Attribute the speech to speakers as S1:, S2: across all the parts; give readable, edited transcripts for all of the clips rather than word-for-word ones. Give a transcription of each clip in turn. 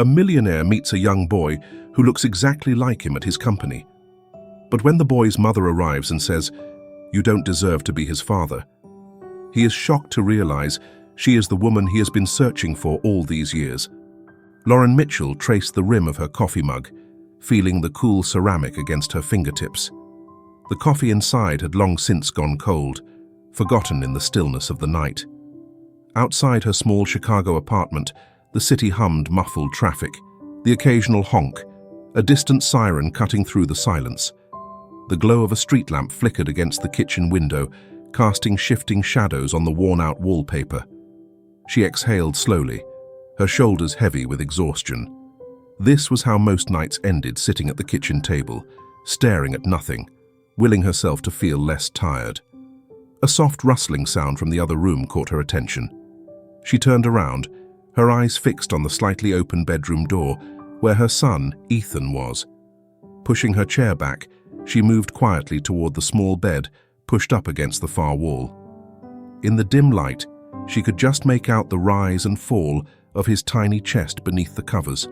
S1: A millionaire meets a young boy who looks exactly like him at his company. But when the boy's mother arrives and says, "You don't deserve to be his father," he is shocked to realize she is the woman he has been searching for all these years. Lauren Mitchell traced the rim of her coffee mug, feeling the cool ceramic against her fingertips. The coffee inside had long since gone cold, forgotten in the stillness of the night. Outside her small Chicago apartment, the city hummed muffled traffic, the occasional honk, a distant siren cutting through the silence. The glow of a street lamp flickered against the kitchen window, casting shifting shadows on the worn-out wallpaper. She exhaled slowly, her shoulders heavy with exhaustion. This was how most nights ended, sitting at the kitchen table, staring at nothing, willing herself to feel less tired. A soft rustling sound from the other room caught her attention. She turned around, her eyes fixed on the slightly open bedroom door, where her son, Ethan, was. Pushing her chair back, she moved quietly toward the small bed pushed up against the far wall. In the dim light, she could just make out the rise and fall of his tiny chest beneath the covers.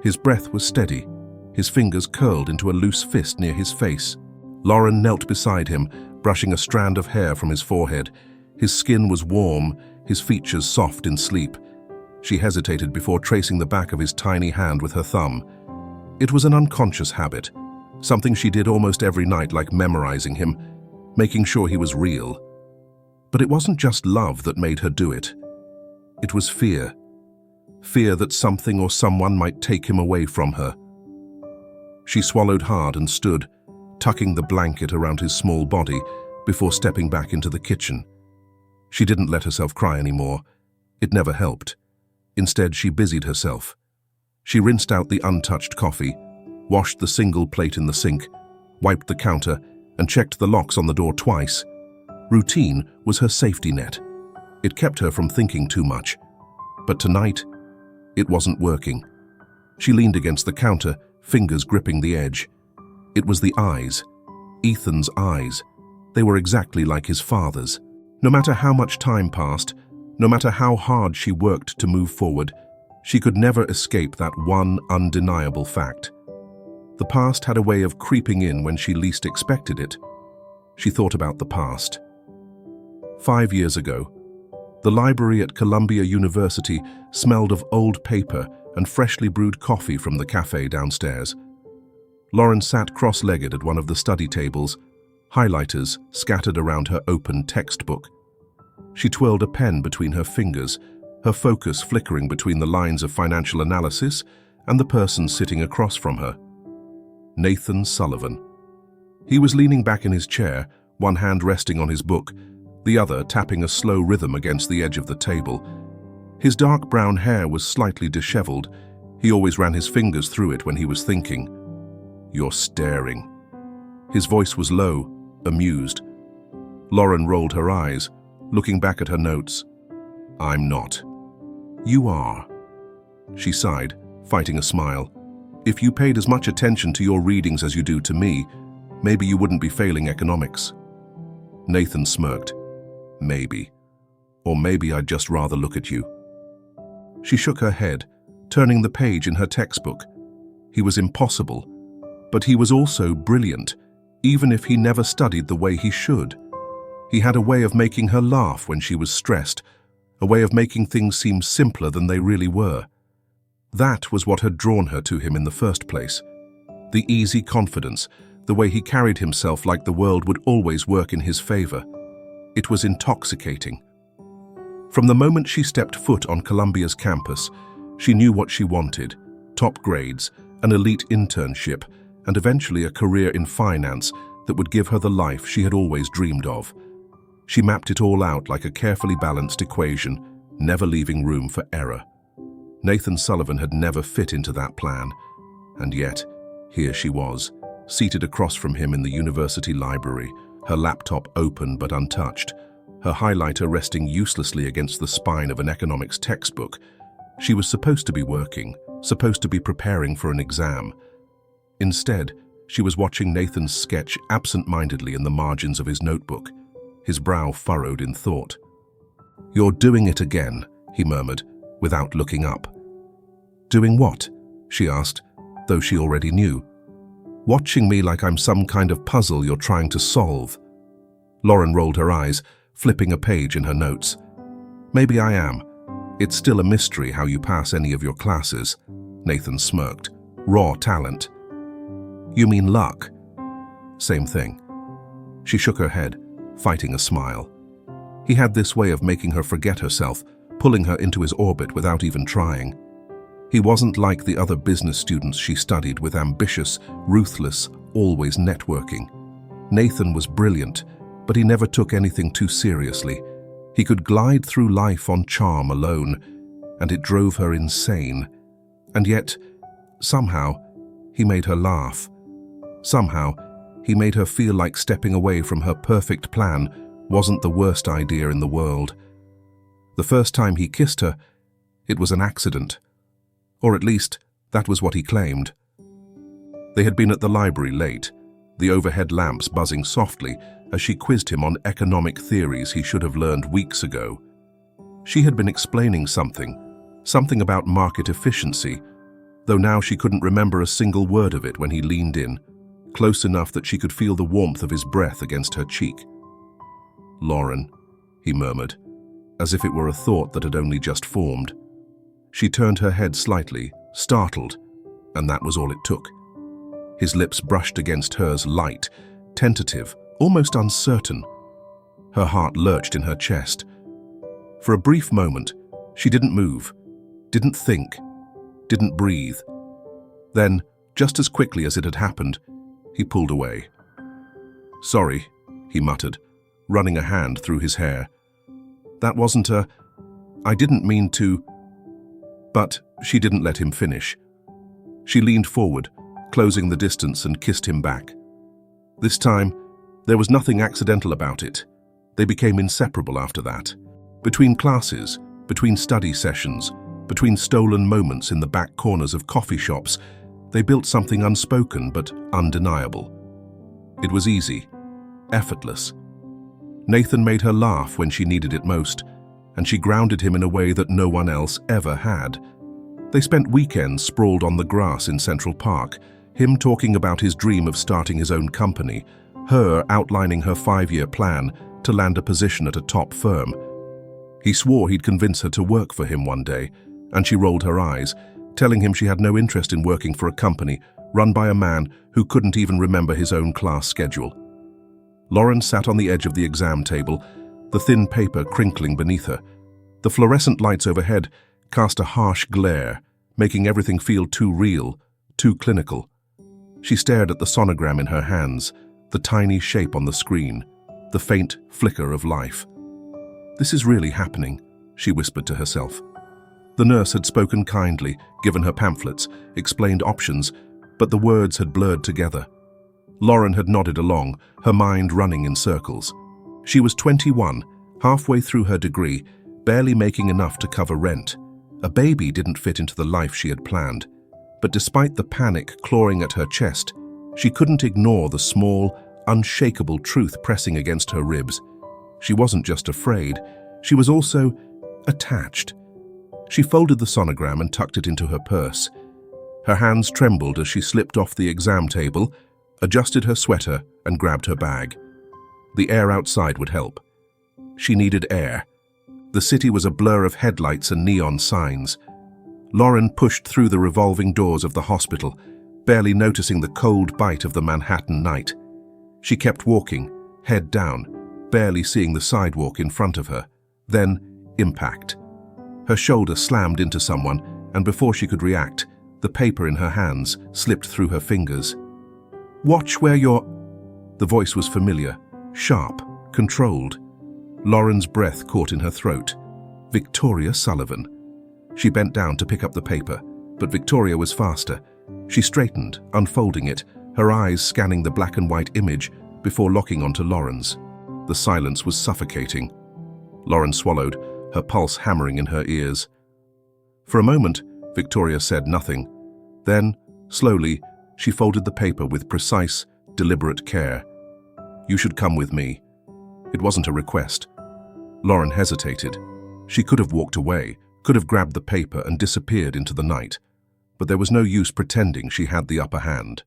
S1: His breath was steady, his fingers curled into a loose fist near his face. Lauren knelt beside him, brushing a strand of hair from his forehead. His skin was warm, his features soft in sleep. She hesitated before tracing the back of his tiny hand with her thumb. It was an unconscious habit, something she did almost every night, like memorizing him, making sure he was real. But it wasn't just love that made her do it. It was fear. Fear that something or someone might take him away from her. She swallowed hard and stood, tucking the blanket around his small body before stepping back into the kitchen. She didn't let herself cry anymore. It never helped. Instead, she busied herself. She rinsed out the untouched coffee, washed the single plate in the sink, wiped the counter, and checked the locks on the door twice. Routine was her safety net. It kept her from thinking too much. But tonight, it wasn't working. She leaned against the counter, fingers gripping the edge. It was the eyes, Ethan's eyes. They were exactly like his father's. No matter how much time passed, no matter how hard she worked to move forward, she could never escape that one undeniable fact. The past had a way of creeping in when she least expected it. She thought about the past. 5 years ago, the library at Columbia University smelled of old paper and freshly brewed coffee from the cafe downstairs. Lauren sat cross-legged at one of the study tables, highlighters scattered around her open textbook. She twirled a pen between her fingers, her focus flickering between the lines of financial analysis and the person sitting across from her. Nathan Sullivan. He was leaning back in his chair, one hand resting on his book, the other tapping a slow rhythm against the edge of the table. His dark brown hair was slightly disheveled. He always ran his fingers through it when he was thinking. "You're staring." His voice was low, amused. Lauren rolled her eyes, looking back at her notes. "I'm not." "You are." She sighed, fighting a smile. "If you paid as much attention to your readings as you do to me, maybe you wouldn't be failing economics." Nathan smirked. "Maybe. Or maybe I'd just rather look at you." She shook her head, turning the page in her textbook. He was impossible, but he was also brilliant, even if he never studied the way he should. He had a way of making her laugh when she was stressed, a way of making things seem simpler than they really were. That was what had drawn her to him in the first place. The easy confidence, the way he carried himself like the world would always work in his favor. It was intoxicating. From the moment she stepped foot on Columbia's campus, she knew what she wanted: top grades, an elite internship, and eventually a career in finance that would give her the life she had always dreamed of. She mapped it all out like a carefully balanced equation, never leaving room for error. Nathan Sullivan had never fit into that plan, and yet, here she was, seated across from him in the university library, her laptop open but untouched, her highlighter resting uselessly against the spine of an economics textbook. She was supposed to be working, supposed to be preparing for an exam. Instead, she was watching Nathan's sketch absent-mindedly in the margins of his notebook, his brow furrowed in thought. "You're doing it again," he murmured, without looking up. Doing what? She asked, though she already knew. Watching me like I'm some kind of puzzle you're trying to solve. Lauren rolled her eyes, flipping a page in her notes. Maybe I am. It's still a mystery how you pass any of your classes. Nathan smirked. Raw talent. You mean luck? Same thing. She shook her head, fighting a smile. He had this way of making her forget herself, pulling her into his orbit without even trying. He wasn't like the other business students she studied with ambitious, ruthless, always networking. Nathan was brilliant, but he never took anything too seriously. He could glide through life on charm alone, and it drove her insane. And yet, somehow, he made her laugh. Somehow, he made her feel like stepping away from her perfect plan wasn't the worst idea in the world. The first time he kissed her, it was an accident. Or at least, that was what he claimed. They had been at the library late, the overhead lamps buzzing softly as she quizzed him on economic theories he should have learned weeks ago. She had been explaining something about market efficiency, though now she couldn't remember a single word of it when he leaned in, close enough that she could feel the warmth of his breath against her cheek. Lauren, he murmured, as if it were a thought that had only just formed. She turned her head slightly, startled, and that was all it took. His lips brushed against hers, light, tentative, almost uncertain. Her heart lurched in her chest. For a brief moment, she didn't move, didn't think, didn't breathe. Then, just as quickly as it had happened, he pulled away. Sorry, he muttered, running a hand through his hair. That wasn't I didn't mean to... But she didn't let him finish. She leaned forward, closing the distance, and kissed him back. This time, there was nothing accidental about it. They became inseparable after that. Between classes, between study sessions, between stolen moments in the back corners of coffee shops, they built something unspoken but undeniable. It was easy, effortless. Nathan made her laugh when she needed it most, and she grounded him in a way that no one else ever had. They spent weekends sprawled on the grass in Central Park, him talking about his dream of starting his own company, her outlining her 5-year plan to land a position at a top firm. He swore he'd convince her to work for him one day, and she rolled her eyes, telling him she had no interest in working for a company run by a man who couldn't even remember his own class schedule. Lauren sat on the edge of the exam table, the thin paper crinkling beneath her. The fluorescent lights overhead cast a harsh glare, making everything feel too real, too clinical. She stared at the sonogram in her hands, the tiny shape on the screen, the faint flicker of life. This is really happening, she whispered to herself. The nurse had spoken kindly, given her pamphlets, explained options, but the words had blurred together. Lauren had nodded along, her mind running in circles. She was 21, halfway through her degree, barely making enough to cover rent. A baby didn't fit into the life she had planned. But despite the panic clawing at her chest, she couldn't ignore the small, unshakable truth pressing against her ribs. She wasn't just afraid, she was also attached. She folded the sonogram and tucked it into her purse. Her hands trembled as she slipped off the exam table, adjusted her sweater, and grabbed her bag. The air outside would help. She needed air. The city was a blur of headlights and neon signs. Lauren pushed through the revolving doors of the hospital, barely noticing the cold bite of the Manhattan night. She kept walking, head down, barely seeing the sidewalk in front of her. Then, impact. Her shoulder slammed into someone, and before she could react, the paper in her hands slipped through her fingers. "Watch where you're..." The voice was familiar, sharp, controlled. Lauren's breath caught in her throat. Victoria Sullivan. She bent down to pick up the paper, but Victoria was faster. She straightened, unfolding it, her eyes scanning the black and white image before locking onto Lauren's. The silence was suffocating. Lauren swallowed, her pulse hammering in her ears. For a moment, Victoria said nothing. Then, slowly, she folded the paper with precise, deliberate care. "You should come with me." It wasn't a request. Lauren hesitated. She could have walked away, could have grabbed the paper and disappeared into the night, but there was no use pretending she had the upper hand.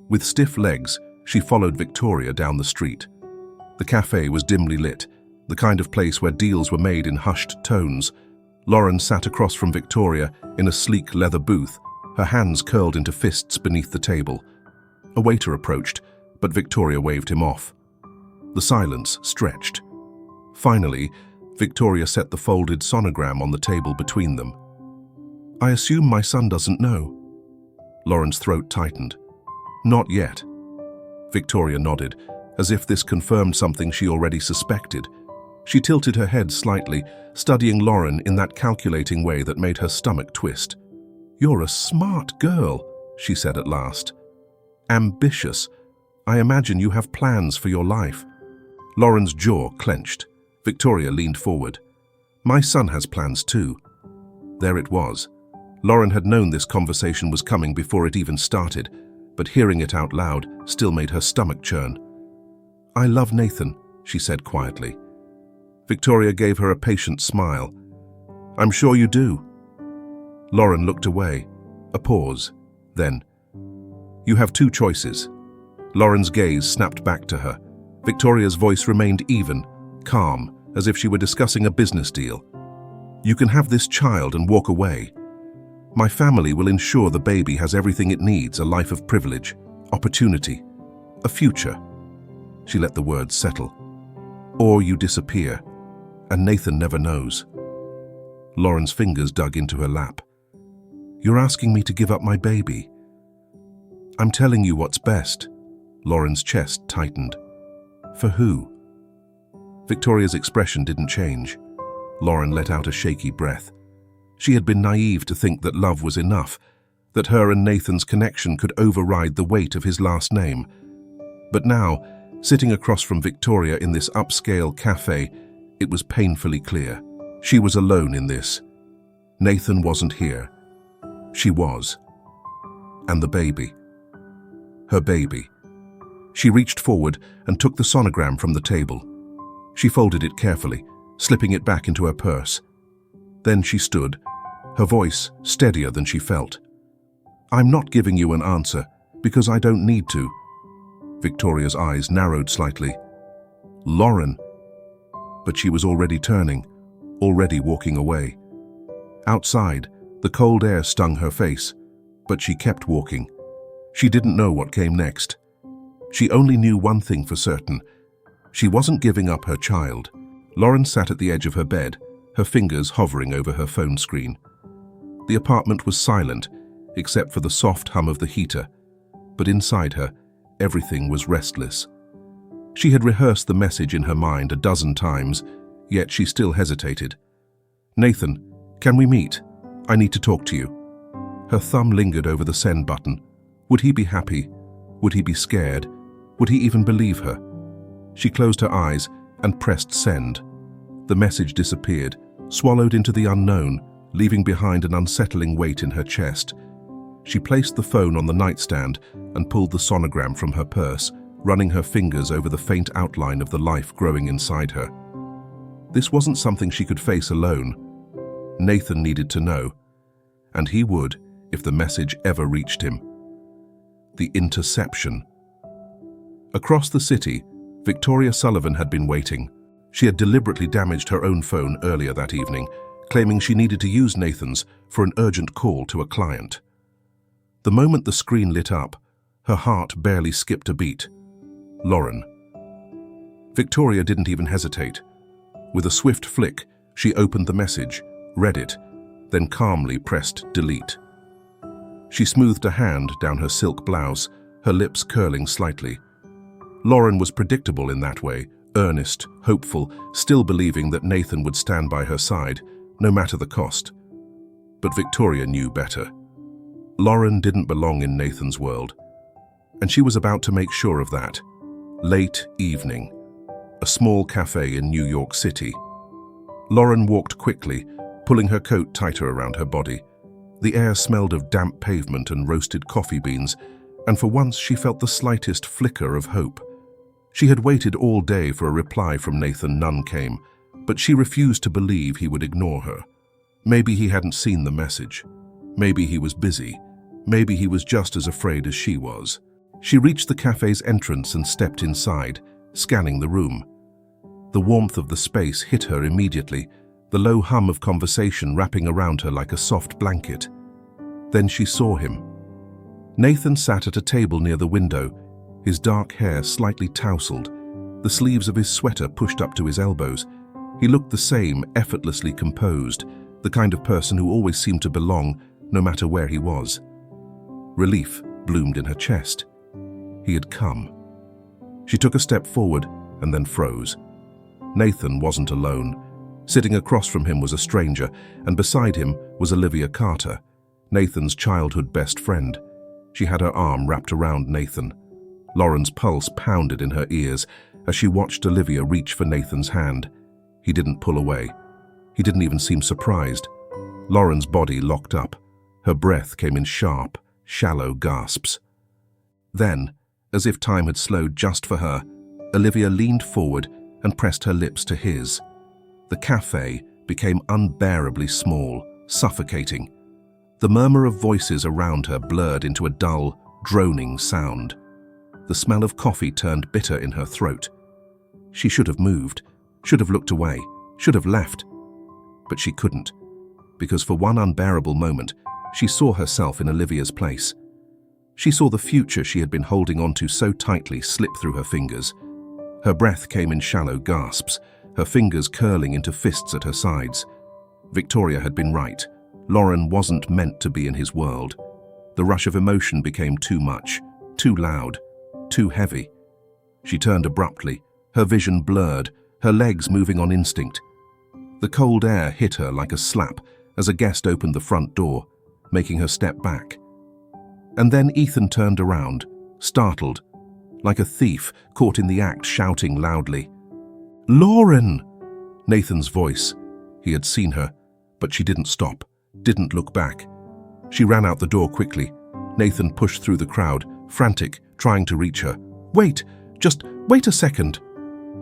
S1: With stiff legs, she followed Victoria down the street. The cafe was dimly lit, the kind of place where deals were made in hushed tones. Lauren sat across from Victoria in a sleek leather booth, her hands curled into fists beneath the table. A waiter approached, but Victoria waved him off. The silence stretched. Finally, Victoria set the folded sonogram on the table between them. "I assume my son doesn't know." Lauren's throat tightened. "Not yet." Victoria nodded, as if this confirmed something she already suspected. She tilted her head slightly, studying Lauren in that calculating way that made her stomach twist. "You're a smart girl," she said at last. "Ambitious. I imagine you have plans for your life." Lauren's jaw clenched. Victoria leaned forward. "My son has plans too." There it was. Lauren had known this conversation was coming before it even started, but hearing it out loud still made her stomach churn. "I love Nathan," she said quietly. Victoria gave her a patient smile. "I'm sure you do." Lauren looked away. A pause. Then, "You have two choices." Lauren's gaze snapped back to her. Victoria's voice remained even, calm, as if she were discussing a business deal. "You can have this child and walk away. My family will ensure the baby has everything it needs, a life of privilege, opportunity, a future." She let the words settle. "Or you disappear, and Nathan never knows." Lauren's fingers dug into her lap. "You're asking me to give up my baby?" "I'm telling you what's best." Lauren's chest tightened. "For who?" Victoria's expression didn't change. Lauren let out a shaky breath. She had been naive to think that love was enough, that her and Nathan's connection could override the weight of his last name. But now, sitting across from Victoria in this upscale cafe, it was painfully clear. She was alone in this. Nathan wasn't here. She was. And the baby. Her baby. She reached forward and took the sonogram from the table. She folded it carefully, slipping it back into her purse. Then she stood, her voice steadier than she felt. "I'm not giving you an answer, because I don't need to." Victoria's eyes narrowed slightly. "Lauren." But she was already turning, already walking away. Outside, the cold air stung her face, but she kept walking. She didn't know what came next. She only knew one thing for certain. She wasn't giving up her child. Lauren sat at the edge of her bed, her fingers hovering over her phone screen. The apartment was silent, except for the soft hum of the heater, but inside her, everything was restless. She had rehearsed the message in her mind a dozen times, yet she still hesitated. "Nathan, can we meet? I need to talk to you." Her thumb lingered over the send button. Would he be happy? Would he be scared? Would he even believe her? She closed her eyes and pressed send. The message disappeared, swallowed into the unknown, leaving behind an unsettling weight in her chest. She placed the phone on the nightstand and pulled the sonogram from her purse, running her fingers over the faint outline of the life growing inside her. This wasn't something she could face alone. Nathan needed to know, and he would if the message ever reached him. The interception. Across the city, Victoria Sullivan had been waiting. She had deliberately damaged her own phone earlier that evening, claiming she needed to use Nathan's for an urgent call to a client. The moment the screen lit up, her heart barely skipped a beat. Lauren. Victoria didn't even hesitate. With a swift flick, she opened the message, read it, then calmly pressed delete. She smoothed a hand down her silk blouse, her lips curling slightly. Lauren was predictable in that way, earnest, hopeful, still believing that Nathan would stand by her side, no matter the cost. But Victoria knew better. Lauren didn't belong in Nathan's world, and she was about to make sure of that. Late evening. A small cafe in New York City. Lauren walked quickly, pulling her coat tighter around her body. The air smelled of damp pavement and roasted coffee beans, and for once she felt the slightest flicker of hope. She had waited all day for a reply from Nathan. None came, but she refused to believe he would ignore her. Maybe he hadn't seen the message. Maybe he was busy. Maybe he was just as afraid as she was. She reached the cafe's entrance and stepped inside, scanning the room. The warmth of the space hit her immediately, the low hum of conversation wrapping around her like a soft blanket. Then she saw him. Nathan sat at a table near the window, his dark hair slightly tousled, the sleeves of his sweater pushed up to his elbows. He looked the same, effortlessly composed, the kind of person who always seemed to belong, no matter where he was. Relief bloomed in her chest. He had come. She took a step forward and then froze. Nathan wasn't alone. Sitting across from him was a stranger, and beside him was Olivia Carter, Nathan's childhood best friend. She had her arm wrapped around Nathan. Lauren's pulse pounded in her ears as she watched Olivia reach for Nathan's hand. He didn't pull away. He didn't even seem surprised. Lauren's body locked up. Her breath came in sharp, shallow gasps. Then, as if time had slowed just for her, Olivia leaned forward and pressed her lips to his. The cafe became unbearably small, suffocating. The murmur of voices around her blurred into a dull, droning sound. The smell of coffee turned bitter in her throat. She should have moved, should have looked away, should have left. But she couldn't, because for one unbearable moment, she saw herself in Olivia's place. She saw the future she had been holding onto so tightly slip through her fingers. Her breath came in shallow gasps, her fingers curling into fists at her sides. Victoria had been right. Lauren wasn't meant to be in his world. The rush of emotion became too much, too loud, too heavy. She turned abruptly, her vision blurred, her legs moving on instinct. The cold air hit her like a slap as a guest opened the front door, making her step back. And then Ethan turned around, startled, like a thief caught in the act, shouting loudly, "Lauren!" Nathan's voice. He had seen her, but she didn't stop, didn't look back. She ran out the door quickly. Nathan pushed through the crowd, frantic, trying to reach her. "Wait! Just wait a second!"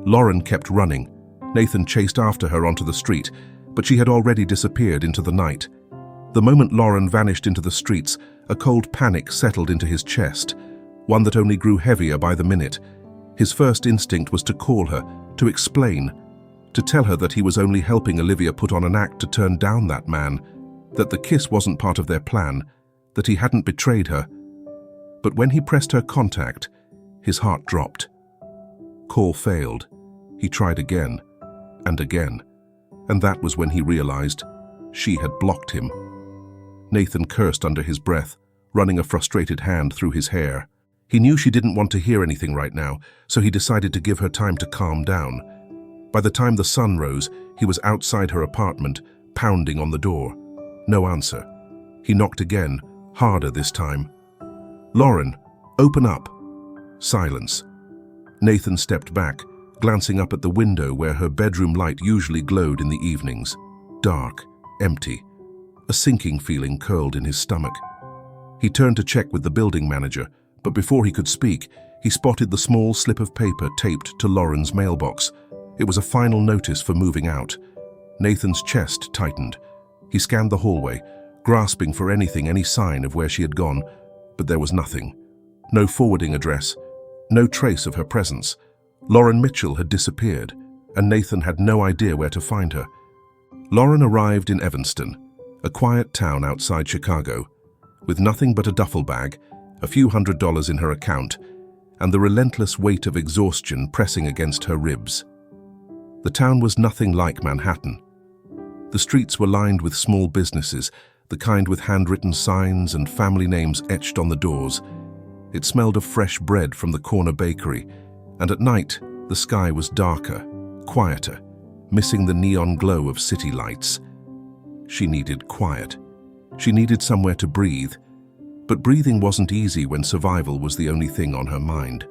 S1: Lauren kept running. Nathan chased after her onto the street, but she had already disappeared into the night. The moment Lauren vanished into the streets, a cold panic settled into his chest, one that only grew heavier by the minute. His first instinct was to call her, to explain, to tell her that he was only helping Olivia put on an act to turn down that man, that the kiss wasn't part of their plan, that he hadn't betrayed her. But when he pressed her contact, his heart dropped. Call failed. He tried again, and again, and that was when he realized she had blocked him. Nathan cursed under his breath, running a frustrated hand through his hair. He knew she didn't want to hear anything right now, so he decided to give her time to calm down. By the time the sun rose, he was outside her apartment, pounding on the door. No answer. He knocked again, harder this time. "Lauren, open up." Silence. Nathan stepped back, glancing up at the window where her bedroom light usually glowed in the evenings. Dark, empty. A sinking feeling curled in his stomach. He turned to check with the building manager, but before he could speak, he spotted the small slip of paper taped to Lauren's mailbox. It was a final notice for moving out. Nathan's chest tightened. He scanned the hallway, grasping for anything, any sign of where she had gone, but there was nothing. No forwarding address, no trace of her presence. Lauren Mitchell had disappeared, and Nathan had no idea where to find her. Lauren arrived in Evanston, a quiet town outside Chicago, with nothing but a duffel bag, a few $100s in her account, and the relentless weight of exhaustion pressing against her ribs. The town was nothing like Manhattan. The streets were lined with small businesses, the kind with handwritten signs and family names etched on the doors. It smelled of fresh bread from the corner bakery, and at night the sky was darker, quieter, missing the neon glow of city lights. She needed quiet. She needed somewhere to breathe, but breathing wasn't easy when survival was the only thing on her mind.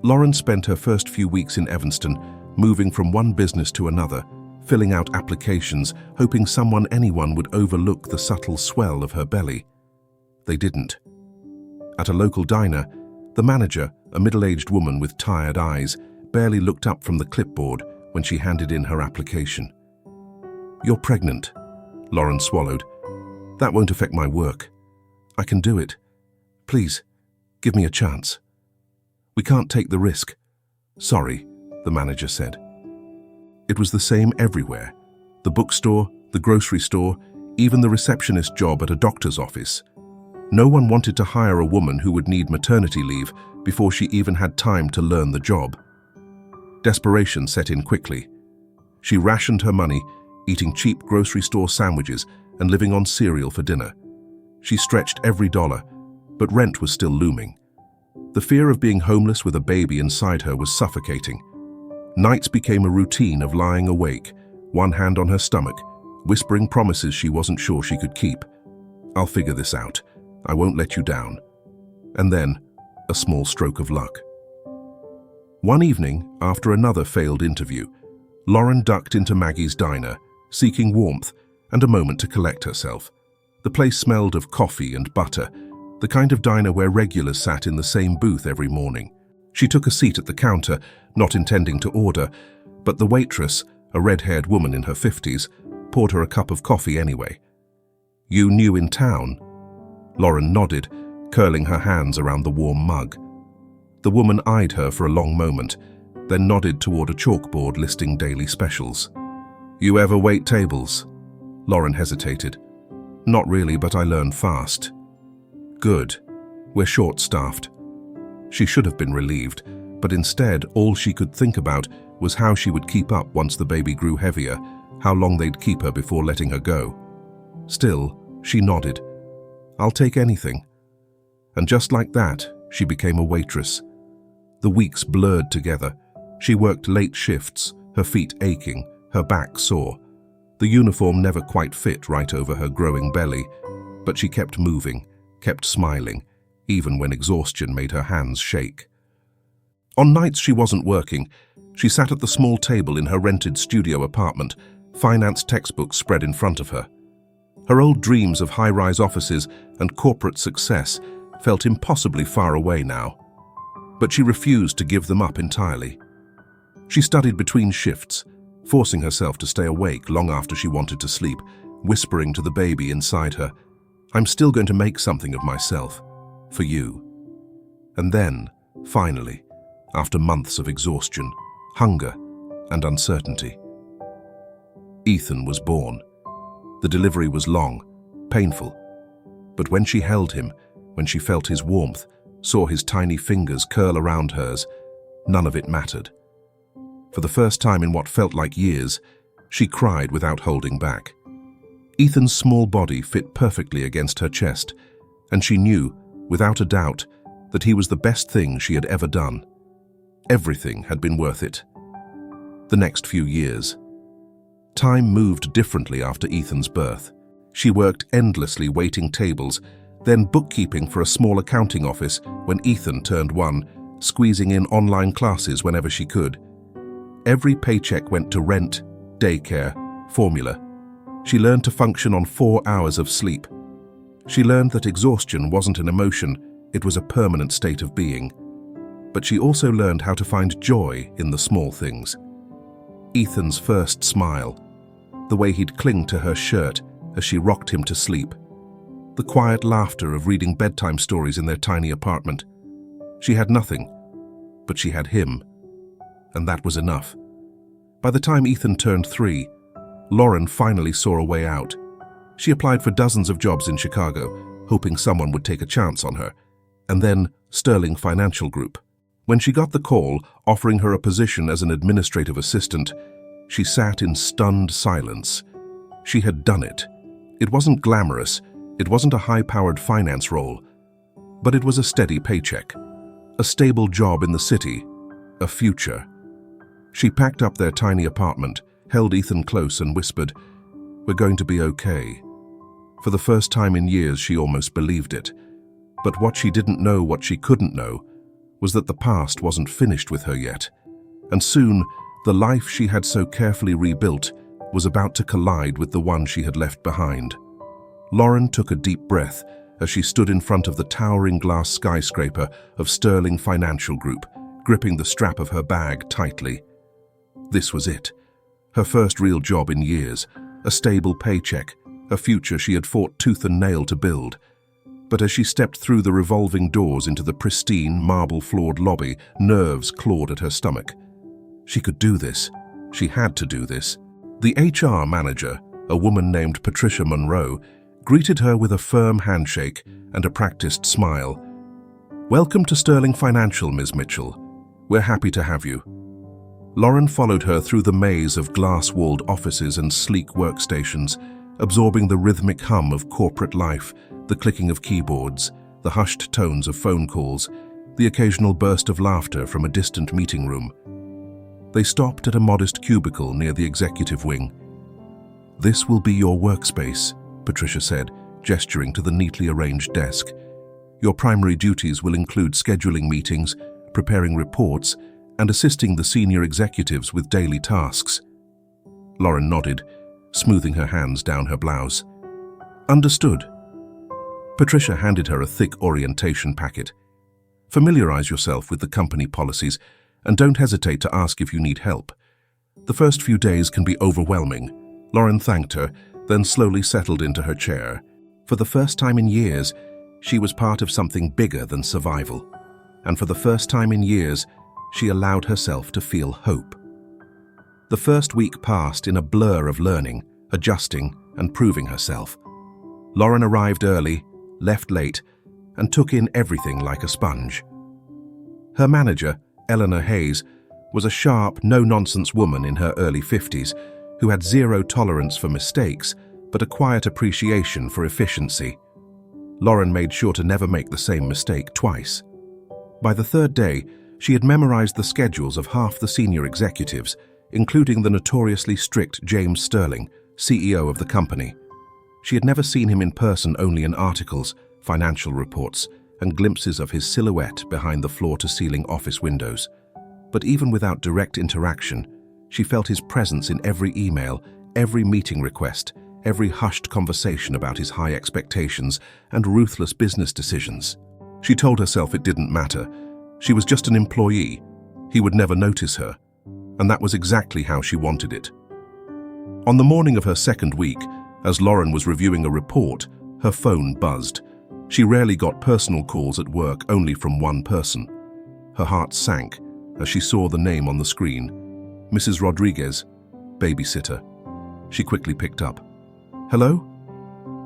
S1: Lauren spent her first few weeks in Evanston, moving from one business to another, filling out applications, hoping anyone would overlook the subtle swell of her belly. They didn't. At a local diner, the manager, a middle-aged woman with tired eyes, barely looked up from the clipboard when she handed in her application. "You're pregnant," Lauren swallowed. That won't affect my work. I can do it. Please, give me a chance. We can't take the risk. Sorry, the manager said. It was the same everywhere. The bookstore, the grocery store, even the receptionist job at a doctor's office. No one wanted to hire a woman who would need maternity leave before she even had time to learn the job. Desperation set in quickly. She rationed her money, eating cheap grocery store sandwiches and living on cereal for dinner. She stretched every dollar, but rent was still looming. The fear of being homeless with a baby inside her was suffocating. Nights became a routine of lying awake, one hand on her stomach, whispering promises she wasn't sure she could keep. I'll figure this out. I won't let you down. And then, a small stroke of luck. One evening, after another failed interview, Lauren ducked into Maggie's diner, seeking warmth and a moment to collect herself. The place smelled of coffee and butter, the kind of diner where regulars sat in the same booth every morning. She took a seat at the counter, not intending to order, but the waitress, a red-haired woman in her 50s, poured her a cup of coffee anyway. You new in town? Lauren nodded, curling her hands around the warm mug. The woman eyed her for a long moment, then nodded toward a chalkboard listing daily specials. You ever wait tables? Lauren hesitated. Not really, but I learn fast. Good. We're short-staffed. She should have been relieved, but instead all she could think about was how she would keep up once the baby grew heavier, how long they'd keep her before letting her go. Still, she nodded. I'll take anything. And just like that, she became a waitress. The weeks blurred together. She worked late shifts, her feet aching, her back sore. The uniform never quite fit right over her growing belly, but she kept moving, kept smiling, even when exhaustion made her hands shake. On nights she wasn't working, she sat at the small table in her rented studio apartment, finance textbooks spread in front of her. Her old dreams of high-rise offices and corporate success felt impossibly far away now, but she refused to give them up entirely. She studied between shifts, forcing herself to stay awake long after she wanted to sleep, whispering to the baby inside her, I'm still going to make something of myself, for you. And then, finally, after months of exhaustion, hunger, and uncertainty, Ethan was born. The delivery was long, painful, but when she held him, when she felt his warmth, saw his tiny fingers curl around hers, none of it mattered. For the first time in what felt like years, she cried without holding back. Ethan's small body fit perfectly against her chest, and she knew, without a doubt, that he was the best thing she had ever done. Everything had been worth it. The next few years. Time moved differently after Ethan's birth. She worked endlessly waiting tables, then bookkeeping for a small accounting office when Ethan turned 1, squeezing in online classes whenever she could. Every paycheck went to rent, daycare, formula. She learned to function on 4 hours of sleep. She learned that exhaustion wasn't an emotion, it was a permanent state of being. But she also learned how to find joy in the small things. Ethan's first smile, the way he'd cling to her shirt as she rocked him to sleep, the quiet laughter of reading bedtime stories in their tiny apartment. She had nothing, but she had him, and that was enough. By the time Ethan turned 3, Lauren finally saw a way out. She applied for dozens of jobs in Chicago, hoping someone would take a chance on her, and then Sterling Financial Group. When she got the call offering her a position as an administrative assistant, she sat in stunned silence. She had done it. It wasn't glamorous, it wasn't a high-powered finance role, but it was a steady paycheck, a stable job in the city, a future. She packed up their tiny apartment, held Ethan close and whispered, "We're going to be okay." For the first time in years, she almost believed it. But what she didn't know, what she couldn't know, was that the past wasn't finished with her yet. And soon, the life she had so carefully rebuilt was about to collide with the one she had left behind. Lauren took a deep breath as she stood in front of the towering glass skyscraper of Sterling Financial Group, gripping the strap of her bag tightly. This was it. Her first real job in years, a stable paycheck, a future she had fought tooth and nail to build. But as she stepped through the revolving doors into the pristine, marble-floored lobby, nerves clawed at her stomach. She could do this. She had to do this. The HR manager, a woman named Patricia Monroe, greeted her with a firm handshake and a practiced smile. "Welcome to Sterling Financial, Ms. Mitchell. We're happy to have you." Lauren followed her through the maze of glass-walled offices and sleek workstations, absorbing the rhythmic hum of corporate life, the clicking of keyboards, the hushed tones of phone calls, the occasional burst of laughter from a distant meeting room. They stopped at a modest cubicle near the executive wing. "This will be your workspace," Patricia said, gesturing to the neatly arranged desk. "Your primary duties will include scheduling meetings, preparing reports, and assisting the senior executives with daily tasks." Lauren nodded, smoothing her hands down her blouse. "Understood." Patricia handed her a thick orientation packet. "Familiarize yourself with the company policies and don't hesitate to ask if you need help. The first few days can be overwhelming." Lauren thanked her, then slowly settled into her chair. For the first time in years, she was part of something bigger than survival. And for the first time in years, she allowed herself to feel hope. The first week passed in a blur of learning, adjusting, and proving herself. Lauren arrived early, left late, and took in everything like a sponge. Her manager, Eleanor Hayes, was a sharp, no-nonsense woman in her early 50s who had zero tolerance for mistakes, but a quiet appreciation for efficiency. Lauren made sure to never make the same mistake twice. By the third day, she had memorized the schedules of half the senior executives, including the notoriously strict James Sterling, CEO of the company. She had never seen him in person, only in articles, financial reports, and glimpses of his silhouette behind the floor-to-ceiling office windows. But even without direct interaction, she felt his presence in every email, every meeting request, every hushed conversation about his high expectations and ruthless business decisions. She told herself it didn't matter. She was just an employee. He would never notice her. And that was exactly how she wanted it. On the morning of her second week, as Lauren was reviewing a report, her phone buzzed. She rarely got personal calls at work, only from one person. Her heart sank as she saw the name on the screen. Mrs. Rodriguez, babysitter. She quickly picked up. "Hello?"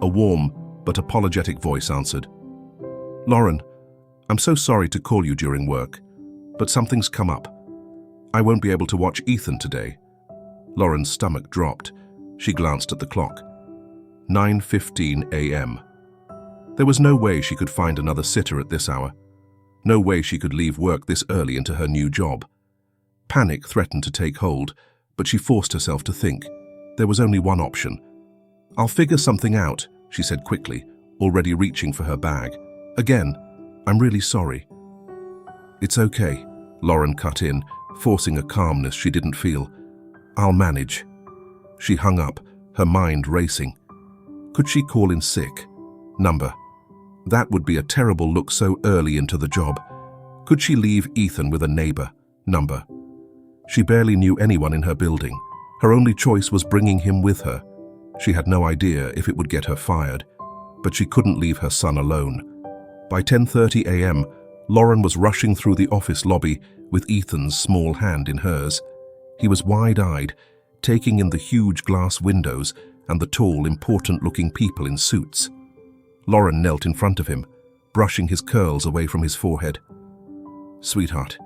S1: A warm but apologetic voice answered. "Lauren, I'm so sorry to call you during work, but something's come up. I won't be able to watch Ethan today." Lauren's stomach dropped. She glanced at the clock. 9:15 a.m. There was no way she could find another sitter at this hour. No way she could leave work this early into her new job. Panic threatened to take hold, but she forced herself to think. There was only one option. "I'll figure something out," she said quickly, already reaching for her bag. "Again, I'm really sorry." "It's okay," Lauren cut in, forcing a calmness she didn't feel. "I'll manage." She hung up, her mind racing. Could she call in sick? Number. That would be a terrible look so early into the job. Could she leave Ethan with a neighbor? Number. She barely knew anyone in her building. Her only choice was bringing him with her. She had no idea if it would get her fired, but she couldn't leave her son alone. By 10:30 a.m., Lauren was rushing through the office lobby with Ethan's small hand in hers. He was wide-eyed, taking in the huge glass windows and the tall, important-looking people in suits. Lauren knelt in front of him, brushing his curls away from his forehead. "Sweetheart,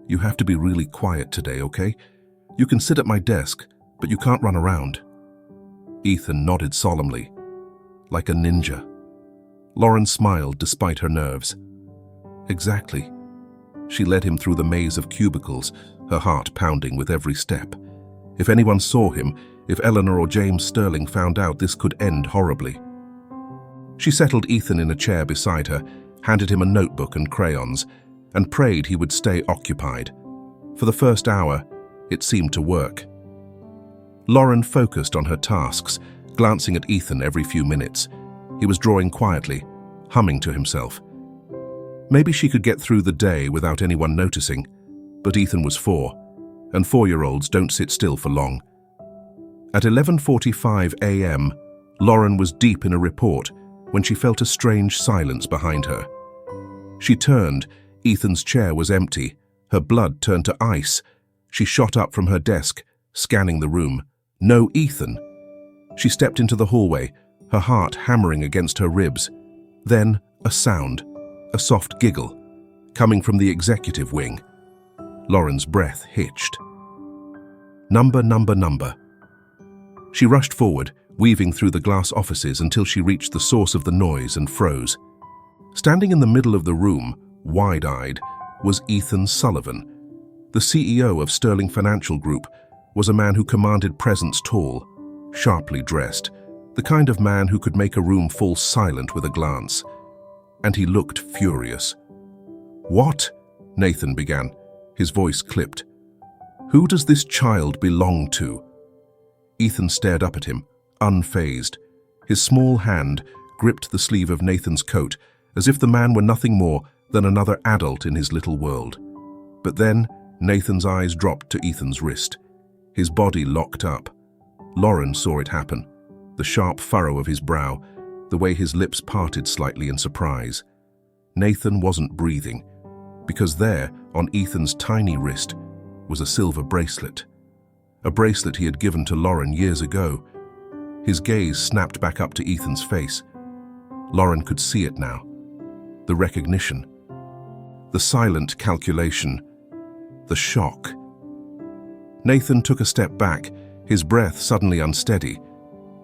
S1: you have to be really quiet today, okay? You can sit at my desk, but you can't run around." Ethan nodded solemnly, like a ninja. Lauren smiled despite her nerves. "Exactly." She led him through the maze of cubicles, her heart pounding with every step. If anyone saw him, if Eleanor or James Sterling found out, this could end horribly. She settled Ethan in a chair beside her, handed him a notebook and crayons, and prayed he would stay occupied. For the first hour, it seemed to work. Lauren focused on her tasks, glancing at Ethan every few minutes. He was drawing quietly, humming to himself. Maybe she could get through the day without anyone noticing, but Ethan was 4, and 4-year-olds don't sit still for long. At 11:45 a.m., Lauren was deep in a report when she felt a strange silence behind her. She turned. Ethan's chair was empty. Her blood turned to ice. She shot up from her desk, scanning the room. No Ethan. She stepped into the hallway, her heart hammering against her ribs. Then a sound, a soft giggle, coming from the executive wing. Lauren's breath hitched. Number. She rushed forward, weaving through the glass offices until she reached the source of the noise and froze. Standing in the middle of the room, wide-eyed, was Ethan Sullivan. The CEO of Sterling Financial Group was a man who commanded presence tall, sharply dressed, the kind of man who could make a room fall silent with a glance. And he looked furious. "What?" Nathan began, his voice clipped. "Who does this child belong to?" Ethan stared up at him, unfazed. His small hand gripped the sleeve of Nathan's coat as if the man were nothing more than another adult in his little world. But then Nathan's eyes dropped to Ethan's wrist. His body locked up. Lauren saw it happen, the sharp furrow of his brow, the way his lips parted slightly in surprise. Nathan wasn't breathing, because there, on Ethan's tiny wrist, was a silver bracelet. A bracelet he had given to Lauren years ago. His gaze snapped back up to Ethan's face. Lauren could see it now. The recognition. The silent calculation. The shock. Nathan took a step back, his breath suddenly unsteady,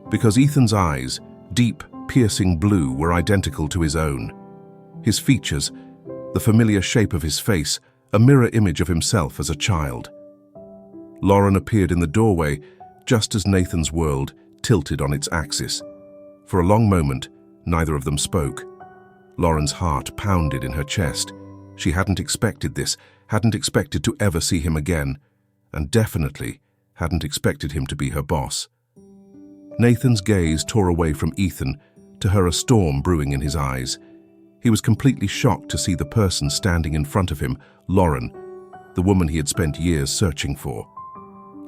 S1: because Ethan's eyes, deep, piercing blue, were identical to his own. His features, the familiar shape of his face, a mirror image of himself as a child. Lauren appeared in the doorway just as Nathan's world tilted on its axis. For a long moment, neither of them spoke. Lauren's heart pounded in her chest. She hadn't expected this, hadn't expected to ever see him again, and definitely hadn't expected him to be her boss. Nathan's gaze tore away from Ethan, to her a storm brewing in his eyes. He was completely shocked to see the person standing in front of him, Lauren, the woman he had spent years searching for.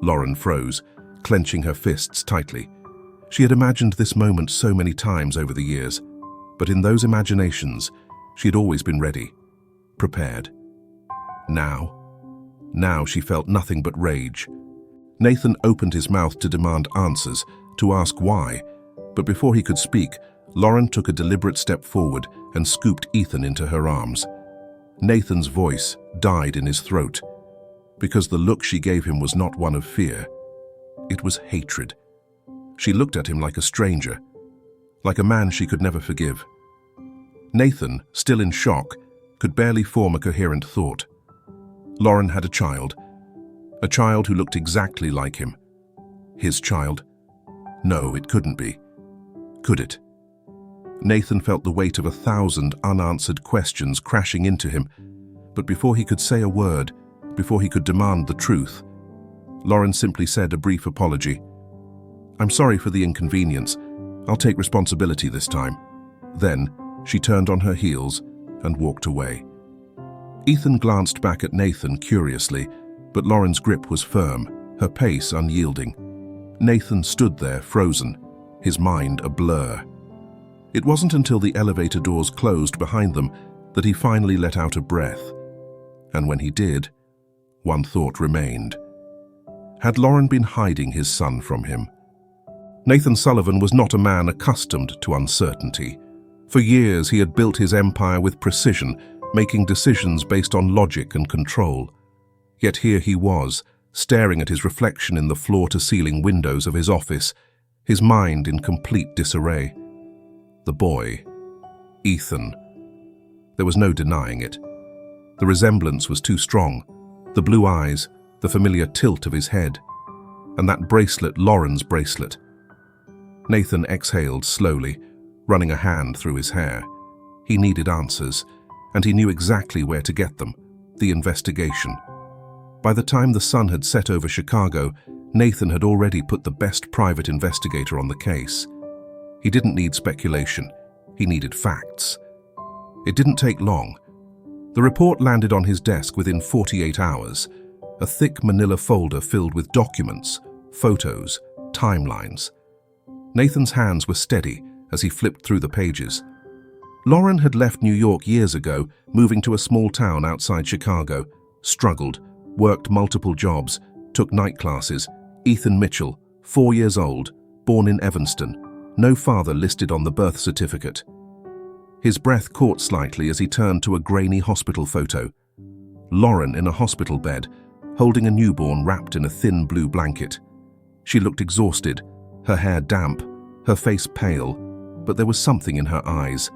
S1: Lauren froze, clenching her fists tightly. She had imagined this moment so many times over the years, but in those imaginations, she had always been ready, prepared. Now she felt nothing but rage. Nathan opened his mouth to demand answers, to ask why, but before he could speak, Lauren took a deliberate step forward and scooped Ethan into her arms. Nathan's voice died in his throat, because the look she gave him was not one of fear. It was hatred. She looked at him like a stranger, like a man she could never forgive. Nathan, still in shock, could barely form a coherent thought. Lauren had a child who looked exactly like him. His child? No, it couldn't be. Could it? Nathan felt the weight of 1,000 unanswered questions crashing into him, but before he could say a word, before he could demand the truth, Lauren simply said a brief apology. "I'm sorry for the inconvenience. I'll take responsibility this time." Then, she turned on her heels and walked away. Ethan glanced back at Nathan curiously, but Lauren's grip was firm, her pace unyielding. Nathan stood there, frozen, his mind a blur. It wasn't until the elevator doors closed behind them that he finally let out a breath. And when he did, one thought remained. Had Lauren been hiding his son from him? Nathan Sullivan was not a man accustomed to uncertainty. For years he had built his empire with precision, making decisions based on logic and control. Yet here he was, staring at his reflection in the floor-to-ceiling windows of his office, his mind in complete disarray. The boy, Ethan. There was no denying it. The resemblance was too strong. The blue eyes, the familiar tilt of his head, and that bracelet, Lauren's bracelet. Nathan exhaled slowly, running a hand through his hair. He needed answers, and he knew exactly where to get them: the investigation. By the time the sun had set over Chicago, Nathan had already put the best private investigator on the case. He didn't need speculation. He needed facts. It didn't take long. The report landed on his desk within 48 hours, a thick manila folder filled with documents, photos, timelines. Nathan's hands were steady as he flipped through the pages. Lauren had left New York years ago, moving to a small town outside Chicago, struggled, worked multiple jobs, took night classes. Ethan Mitchell, 4 years old, born in Evanston, no father listed on the birth certificate. His breath caught slightly as he turned to a grainy hospital photo. Lauren in a hospital bed, holding a newborn wrapped in a thin blue blanket. She looked exhausted, her hair damp, her face pale, but there was something in her eyes.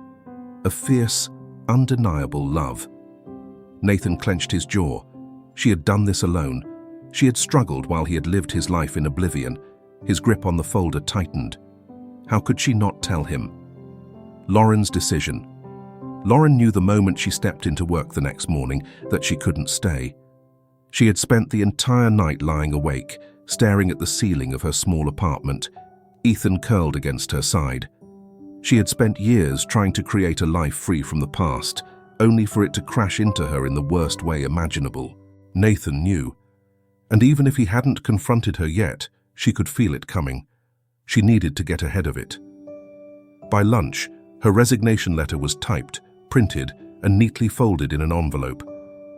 S1: A fierce, undeniable love. Nathan clenched his jaw. She had done this alone. She had struggled while he had lived his life in oblivion. His grip on the folder tightened. How could she not tell him? Lauren's decision. Lauren knew the moment she stepped into work the next morning that she couldn't stay. She had spent the entire night lying awake, staring at the ceiling of her small apartment, Ethan curled against her side. She had spent years trying to create a life free from the past, only for it to crash into her in the worst way imaginable. Nathan knew. And even if he hadn't confronted her yet, she could feel it coming. She needed to get ahead of it. By lunch, her resignation letter was typed, printed, and neatly folded in an envelope.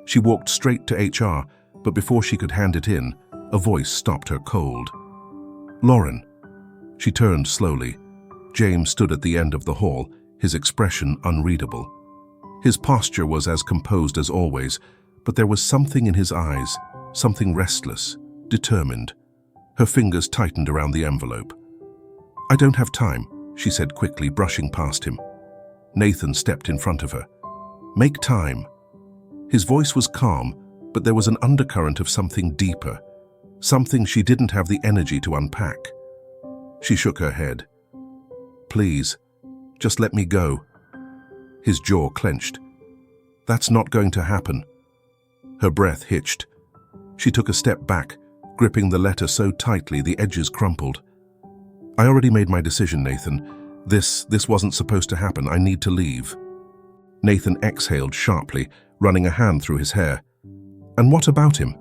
S1: She walked straight to HR, but before she could hand it in, a voice stopped her cold. "Lauren." She turned slowly. James stood at the end of the hall, his expression unreadable. His posture was as composed as always, but there was something in his eyes, something restless, determined. Her fingers tightened around the envelope. "I don't have time," she said quickly, brushing past him. Nathan stepped in front of her. "Make time." His voice was calm, but there was an undercurrent of something deeper, something she didn't have the energy to unpack. She shook her head. "Please, just let me go." His jaw clenched. "That's not going to happen." Her breath hitched. She took a step back, gripping the letter so tightly the edges crumpled. "I already made my decision, Nathan. This wasn't supposed to happen. I need to leave." Nathan exhaled sharply, running a hand through his hair. "And what about him?"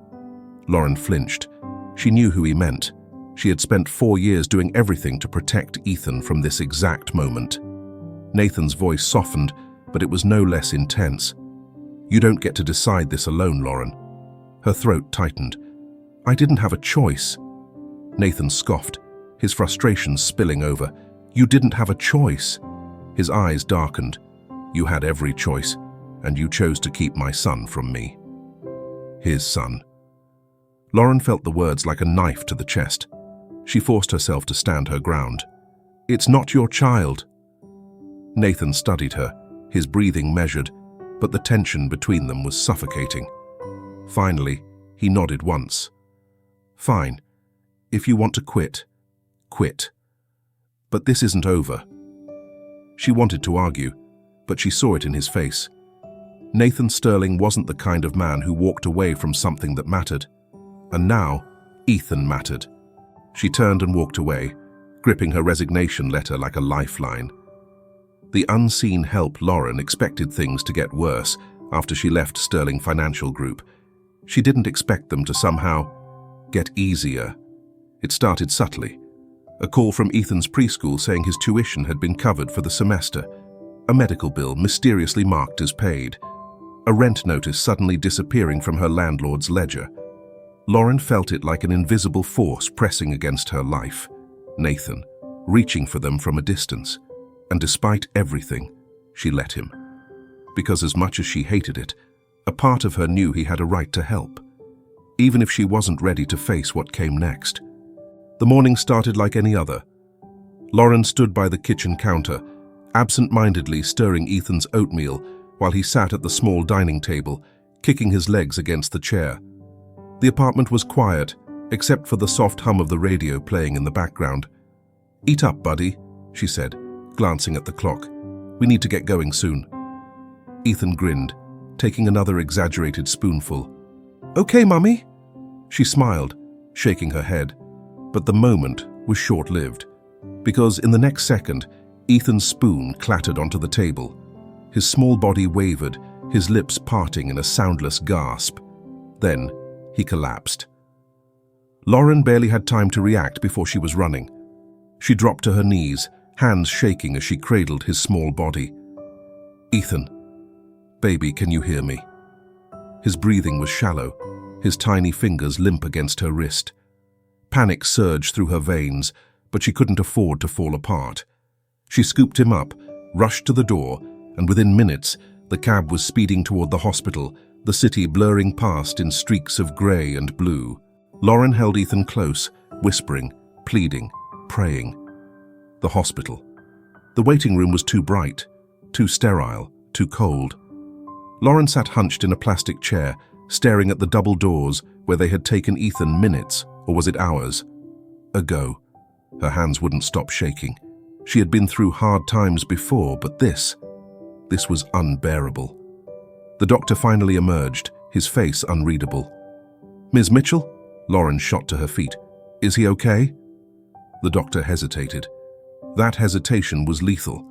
S1: Lauren flinched. She knew who he meant. She had spent 4 years doing everything to protect Ethan from this exact moment. Nathan's voice softened, but it was no less intense. "You don't get to decide this alone, Lauren." Her throat tightened. "I didn't have a choice." Nathan scoffed, his frustration spilling over. "You didn't have a choice." His eyes darkened. "You had every choice, and you chose to keep my son from me." His son. Lauren felt the words like a knife to the chest. She forced herself to stand her ground. "It's not your child." Nathan studied her, his breathing measured, but the tension between them was suffocating. Finally, he nodded once. "Fine. If you want to quit, quit. But this isn't over." She wanted to argue, but she saw it in his face. Nathan Sterling wasn't the kind of man who walked away from something that mattered. And now, Ethan mattered. She turned and walked away, gripping her resignation letter like a lifeline. The unseen help Lauren expected things to get worse after she left Sterling Financial Group. She didn't expect them to somehow get easier. It started subtly. A call from Ethan's preschool saying his tuition had been covered for the semester. A medical bill mysteriously marked as paid. A rent notice suddenly disappearing from her landlord's ledger. Lauren felt it like an invisible force pressing against her life. Nathan, reaching for them from a distance. And despite everything, she let him. Because as much as she hated it, a part of her knew he had a right to help, even if she wasn't ready to face what came next. The morning started like any other. Lauren stood by the kitchen counter, absent-mindedly stirring Ethan's oatmeal while he sat at the small dining table, kicking his legs against the chair. The apartment was quiet, except for the soft hum of the radio playing in the background. "Eat up, buddy," she said, glancing at the clock. "We need to get going soon." Ethan grinned, taking another exaggerated spoonful. "Okay, Mummy." She smiled, shaking her head. But the moment was short-lived, because in the next second, Ethan's spoon clattered onto the table. His small body wavered, his lips parting in a soundless gasp. Then, he collapsed. Lauren barely had time to react before she was running. She dropped to her knees, hands shaking as she cradled his small body. "Ethan, baby, can you hear me?" His breathing was shallow, his tiny fingers limp against her wrist. Panic surged through her veins, but she couldn't afford to fall apart. She scooped him up, rushed to the door, and within minutes, the cab was speeding toward the hospital, the city blurring past in streaks of grey and blue. Lauren held Ethan close, whispering, pleading, praying. The hospital. The waiting room was too bright, too sterile, too cold. Lauren sat hunched in a plastic chair, staring at the double doors where they had taken Ethan minutes, or was it hours, ago. Her hands wouldn't stop shaking. She had been through hard times before, but this was unbearable. The doctor finally emerged, his face unreadable. "Ms. Mitchell?" Lauren shot to her feet. "Is he okay?" The doctor hesitated. That hesitation was lethal.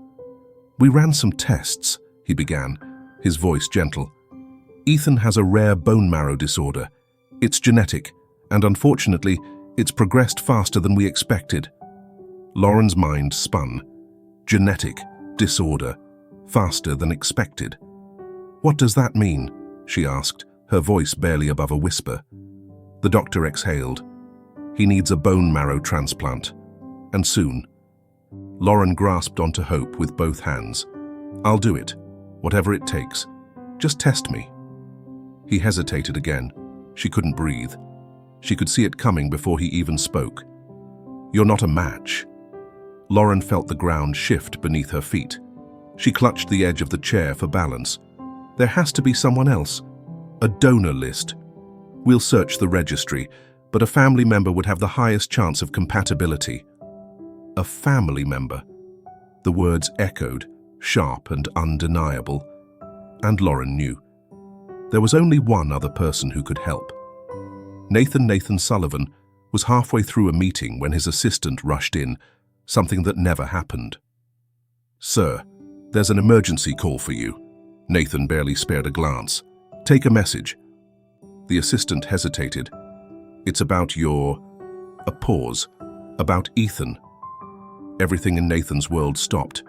S1: "We ran some tests," he began, his voice gentle. "Ethan has a rare bone marrow disorder. It's genetic, and unfortunately, it's progressed faster than we expected." Lauren's mind spun. Genetic disorder, faster than expected. "What does that mean?" she asked, her voice barely above a whisper. The doctor exhaled. "He needs a bone marrow transplant, and soon." Lauren grasped onto hope with both hands. "I'll do it, whatever it takes. Just test me." He hesitated again. She couldn't breathe. She could see it coming before he even spoke. "You're not a match." Lauren felt the ground shift beneath her feet. She clutched the edge of the chair for balance. "There has to be someone else. A donor list. We'll search the registry, but a family member would have the highest chance of compatibility." A family member. The words echoed, sharp and undeniable. And Lauren knew. There was only one other person who could help. Nathan Sullivan was halfway through a meeting when his assistant rushed in, something that never happened. "Sir, there's an emergency call for you." Nathan barely spared a glance. "Take a message." The assistant hesitated. "It's about A pause. "About Ethan." Everything in Nathan's world stopped.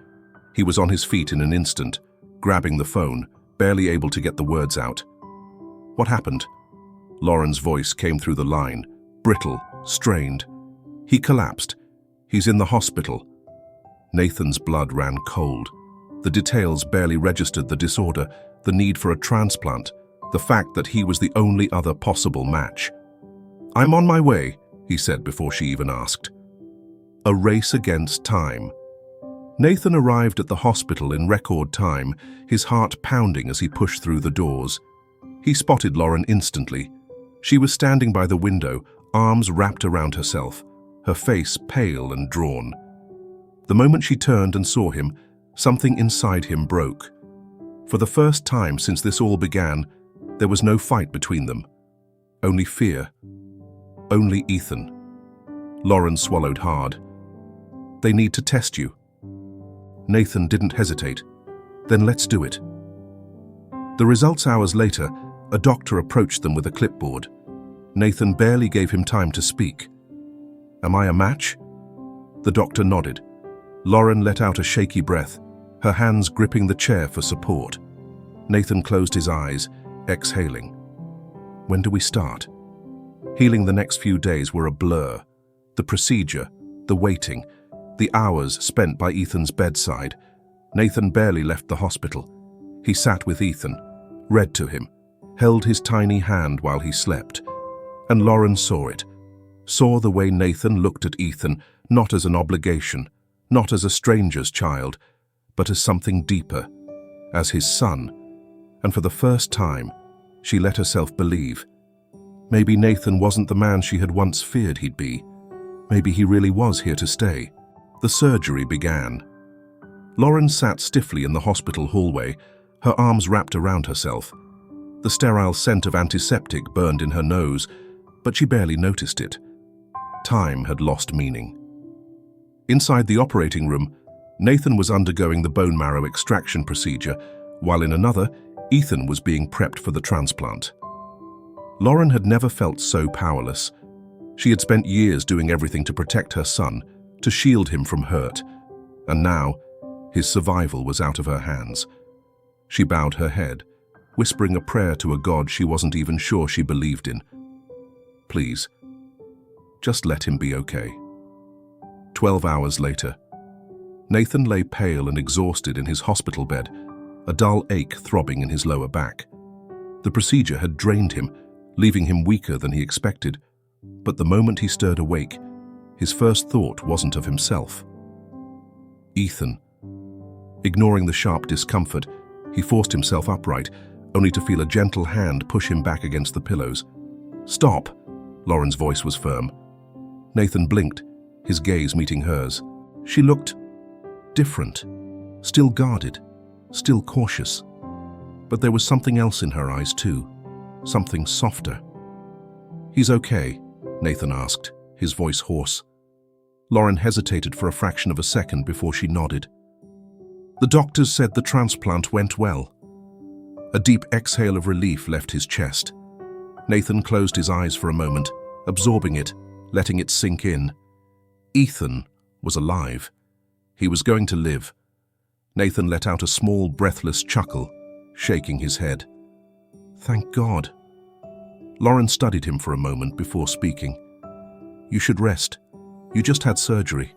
S1: He was on his feet in an instant, grabbing the phone, barely able to get the words out. "What happened?" Lauren's voice came through the line, brittle, strained. "He collapsed. He's in the hospital." Nathan's blood ran cold. The details barely registered the disorder, the need for a transplant, the fact that he was the only other possible match. "I'm on my way," he said before she even asked. A race against time. Nathan arrived at the hospital in record time, his heart pounding as he pushed through the doors. He spotted Lauren instantly. She was standing by the window, arms wrapped around herself, her face pale and drawn. The moment she turned and saw him, something inside him broke. For the first time since this all began, there was no fight between them. Only fear. Only Ethan. Lauren swallowed hard. "They need to test you." Nathan didn't hesitate. "Then let's do it." The results hours later, a doctor approached them with a clipboard. Nathan barely gave him time to speak. "Am I a match?" The doctor nodded. Lauren let out a shaky breath, her hands gripping the chair for support. Nathan closed his eyes, exhaling. "When do we start?" Healing the next few days were a blur. The procedure, the waiting, the hours spent by Ethan's bedside. Nathan barely left the hospital. He sat with Ethan, read to him, held his tiny hand while he slept. And Lauren saw it, saw the way Nathan looked at Ethan, not as an obligation, not as a stranger's child, but as something deeper, as his son. And for the first time, she let herself believe. Maybe Nathan wasn't the man she had once feared he'd be. Maybe he really was here to stay. The surgery began. Lauren sat stiffly in the hospital hallway, her arms wrapped around herself. The sterile scent of antiseptic burned in her nose, but she barely noticed it. Time had lost meaning. Inside the operating room, Nathan was undergoing the bone marrow extraction procedure, while in another, Ethan was being prepped for the transplant. Lauren had never felt so powerless. She had spent years doing everything to protect her son, to shield him from hurt, and now his survival was out of her hands. She bowed her head, whispering a prayer to a God she wasn't even sure she believed in. Please, just let him be okay. 12 hours later, Nathan lay pale and exhausted in his hospital bed, a dull ache throbbing in his lower back. The procedure had drained him, leaving him weaker than he expected, but the moment he stirred awake, his first thought wasn't of himself. Ethan. Ignoring the sharp discomfort, he forced himself upright, only to feel a gentle hand push him back against the pillows. "Stop!" Lauren's voice was firm. Nathan blinked, his gaze meeting hers. She looked different, still guarded, still cautious. But there was something else in her eyes too, something softer. "He's okay," Nathan asked, his voice hoarse. Lauren hesitated for a fraction of a second before she nodded. "The doctors said the transplant went well." A deep exhale of relief left his chest. Nathan closed his eyes for a moment, absorbing it, letting it sink in. Ethan was alive. He was going to live. Nathan let out a small, breathless chuckle, shaking his head. "Thank God." Lauren studied him for a moment before speaking. "You should rest. You just had surgery."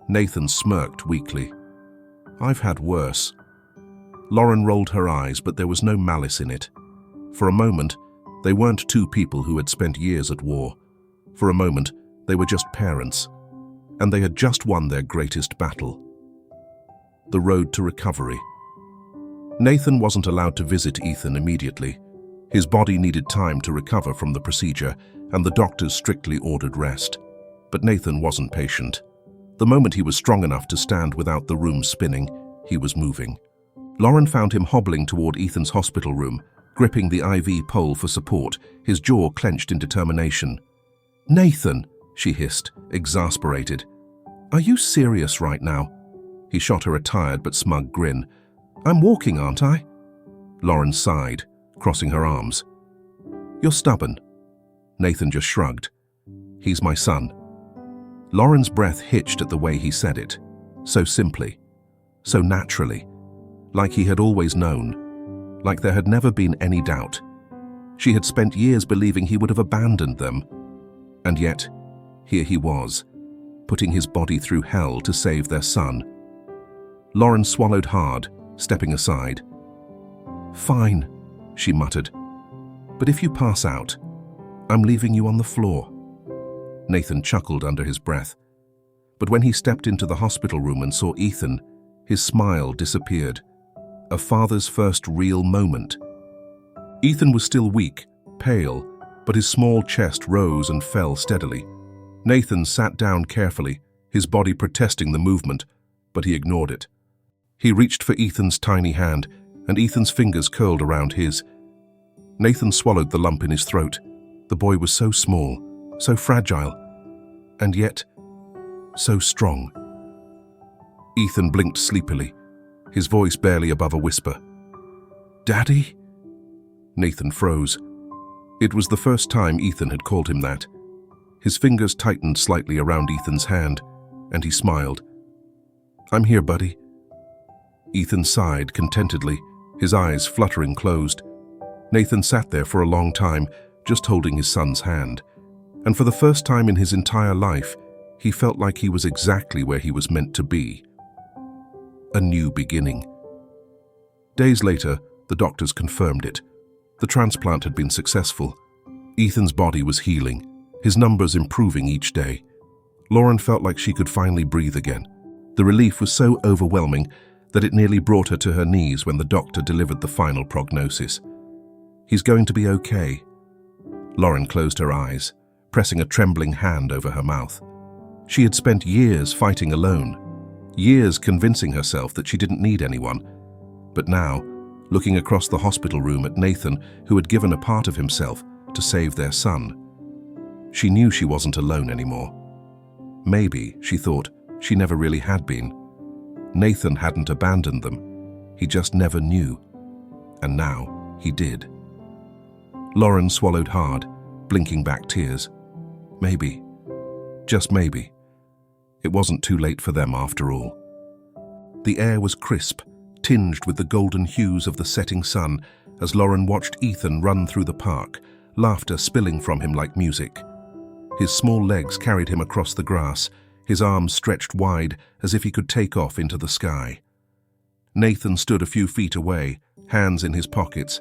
S1: Nathan smirked weakly. "I've had worse." Lauren rolled her eyes, but there was no malice in it. For a moment, they weren't two people who had spent years at war. For a moment, they were just parents, and they had just won their greatest battle. The road to recovery. Nathan wasn't allowed to visit Ethan immediately. His body needed time to recover from the procedure, and the doctors strictly ordered rest. But Nathan wasn't patient. The moment he was strong enough to stand without the room spinning, he was moving. Lauren found him hobbling toward Ethan's hospital room, gripping the IV pole for support, his jaw clenched in determination. "Nathan," she hissed, exasperated. "Are you serious right now?" He shot her a tired but smug grin. "I'm walking, aren't I?" Lauren sighed, crossing her arms. "You're stubborn." Nathan just shrugged. "He's my son." Lauren's breath hitched at the way he said it, so simply, so naturally, like he had always known, like there had never been any doubt. She had spent years believing he would have abandoned them, and yet, here he was, putting his body through hell to save their son. Lauren swallowed hard, stepping aside. "Fine," she muttered, "but if you pass out, I'm leaving you on the floor." Nathan chuckled under his breath. But when he stepped into the hospital room and saw Ethan, his smile disappeared. A father's first real moment. Ethan was still weak, pale, but his small chest rose and fell steadily. Nathan sat down carefully, his body protesting the movement, but he ignored it. He reached for Ethan's tiny hand, and Ethan's fingers curled around his. Nathan swallowed the lump in his throat. The boy was so small, so fragile, and yet so strong. Ethan blinked sleepily, his voice barely above a whisper. "Daddy?" Nathan froze. It was the first time Ethan had called him that. His fingers tightened slightly around Ethan's hand, and he smiled. "I'm here, buddy." Ethan sighed contentedly, his eyes fluttering closed. Nathan sat there for a long time, just holding his son's hand. And for the first time in his entire life, he felt like he was exactly where he was meant to be. A new beginning. Days later, the doctors confirmed it. The transplant had been successful. Ethan's body was healing, his numbers improving each day. Lauren felt like she could finally breathe again. The relief was so overwhelming that it nearly brought her to her knees when the doctor delivered the final prognosis. "He's going to be okay." Lauren closed her eyes, pressing a trembling hand over her mouth. She had spent years fighting alone, years convincing herself that she didn't need anyone. But now, looking across the hospital room at Nathan, who had given a part of himself to save their son, she knew she wasn't alone anymore. Maybe, she thought, she never really had been. Nathan hadn't abandoned them. He just never knew. And now, he did. Lauren swallowed hard, blinking back tears. Maybe, just maybe, It wasn't too late for them after all. The air was crisp, tinged with the golden hues of the setting sun as Lauren watched Ethan run through the park, laughter spilling from him like music. His small legs carried him across the grass, his arms stretched wide as if he could take off into the sky. Nathan stood a few feet away, hands in his pockets,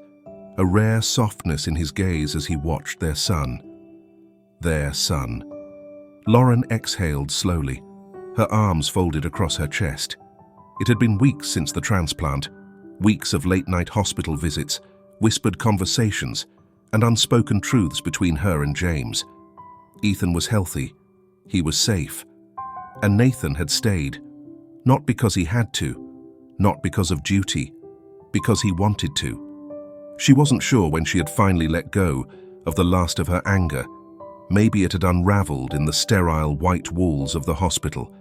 S1: a rare softness in his gaze as he watched their son. Their son. Lauren exhaled slowly, her arms folded across her chest. It had been weeks since the transplant, weeks of late-night hospital visits, whispered conversations, and unspoken truths between her and James. Ethan was healthy, he was safe, and Nathan had stayed, not because he had to, not because of duty, because he wanted to. She wasn't sure when she had finally let go of the last of her anger. Maybe it had unraveled in the sterile white walls of the hospital,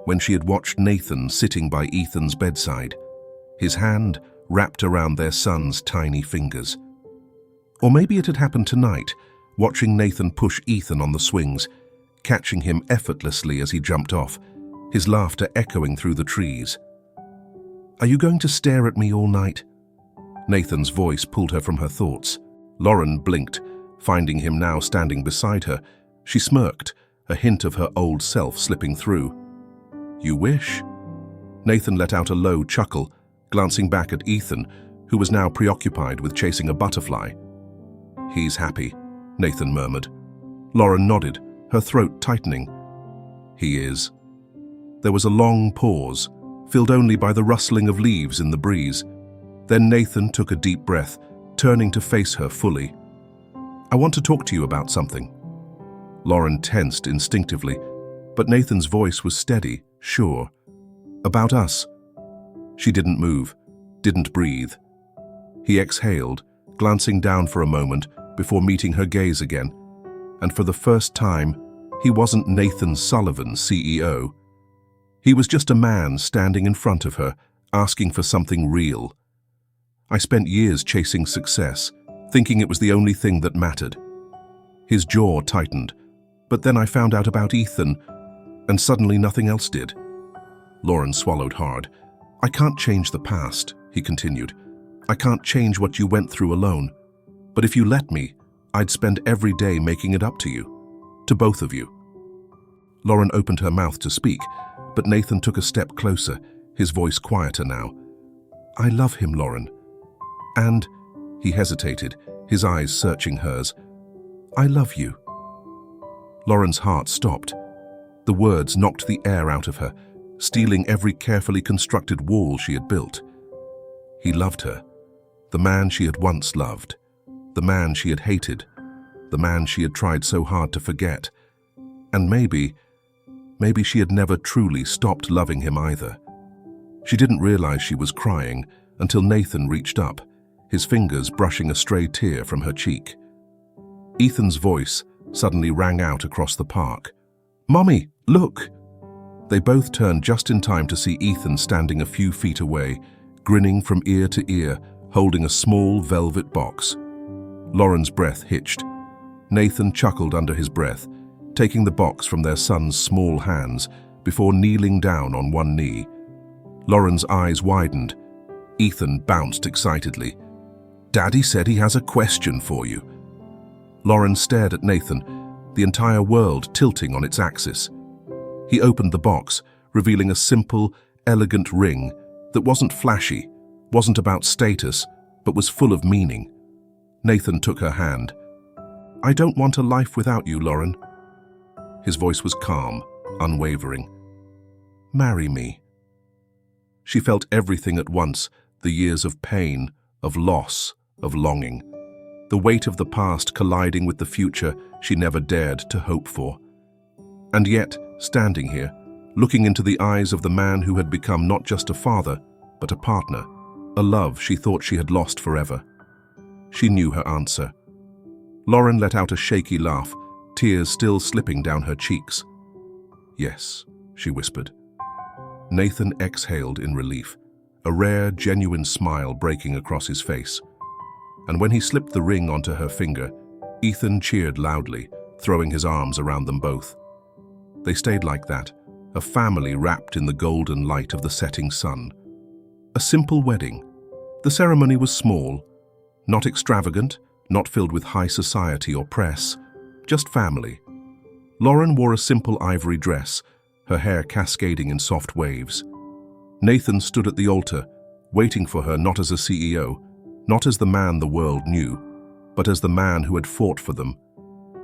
S1: when she had watched Nathan sitting by Ethan's bedside, his hand wrapped around their son's tiny fingers. Or maybe it had happened tonight, watching Nathan push Ethan on the swings, catching him effortlessly as he jumped off, his laughter echoing through the trees. "Are you going to stare at me all night?" Nathan's voice pulled her from her thoughts. Lauren blinked, finding him now standing beside her. She smirked, a hint of her old self slipping through. "You wish?" Nathan let out a low chuckle, glancing back at Ethan, who was now preoccupied with chasing a butterfly. "He's happy," Nathan murmured. Lauren nodded, her throat tightening. "He is." There was a long pause, filled only by the rustling of leaves in the breeze. Then Nathan took a deep breath, turning to face her fully. "I want to talk to you about something." Lauren tensed instinctively, but Nathan's voice was steady, sure. "About us." She didn't move, didn't breathe. He exhaled, glancing down for a moment before meeting her gaze again. And for the first time, he wasn't Nathan Sullivan, CEO. He was just a man standing in front of her, asking for something real. "I spent years chasing success, thinking it was the only thing that mattered." His jaw tightened, but then I found out about Ethan, and suddenly nothing else did. Lauren swallowed hard. "I can't change the past," he continued. "I can't change what you went through alone. But if you let me, I'd spend every day making it up to you. To both of you." Lauren opened her mouth to speak, but Nathan took a step closer, his voice quieter now. "I love him, Lauren. And," he hesitated, his eyes searching hers, "I love you." Lauren's heart stopped. The words knocked the air out of her, stealing every carefully constructed wall she had built. He loved her, the man she had once loved, the man she had hated, the man she had tried so hard to forget. And maybe she had never truly stopped loving him either. She didn't realize she was crying until Nathan reached up, his fingers brushing a stray tear from her cheek. Ethan's voice suddenly rang out across the park. "Mommy, look!" They both turned just in time to see Ethan standing a few feet away, grinning from ear to ear, holding a small velvet box. Lauren's breath hitched. Nathan chuckled under his breath, taking the box from their son's small hands before kneeling down on one knee. Lauren's eyes widened. Ethan bounced excitedly. "Daddy said he has a question for you." Lauren stared at Nathan, the entire world tilting on its axis. He opened the box, revealing a simple, elegant ring that wasn't flashy, wasn't about status, but was full of meaning. Nathan took her hand. "I don't want a life without you, Lauren." His voice was calm, unwavering. "Marry me." She felt everything at once, the years of pain, of loss, of longing. The weight of the past colliding with the future she never dared to hope for. And yet, standing here, looking into the eyes of the man who had become not just a father, but a partner, a love she thought she had lost forever. She knew her answer. Lauren let out a shaky laugh, tears still slipping down her cheeks. "Yes," she whispered. Nathan exhaled in relief, a rare, genuine smile breaking across his face. And when he slipped the ring onto her finger, Ethan cheered loudly, throwing his arms around them both. They stayed like that, a family wrapped in the golden light of the setting sun. A simple wedding. The ceremony was small, not extravagant, not filled with high society or press, just family. Lauren wore a simple ivory dress, her hair cascading in soft waves. Nathan stood at the altar, waiting for her not as a CEO, not as the man the world knew, but as the man who had fought for them.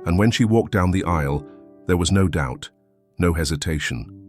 S1: And when she walked down the aisle, there was no doubt, no hesitation.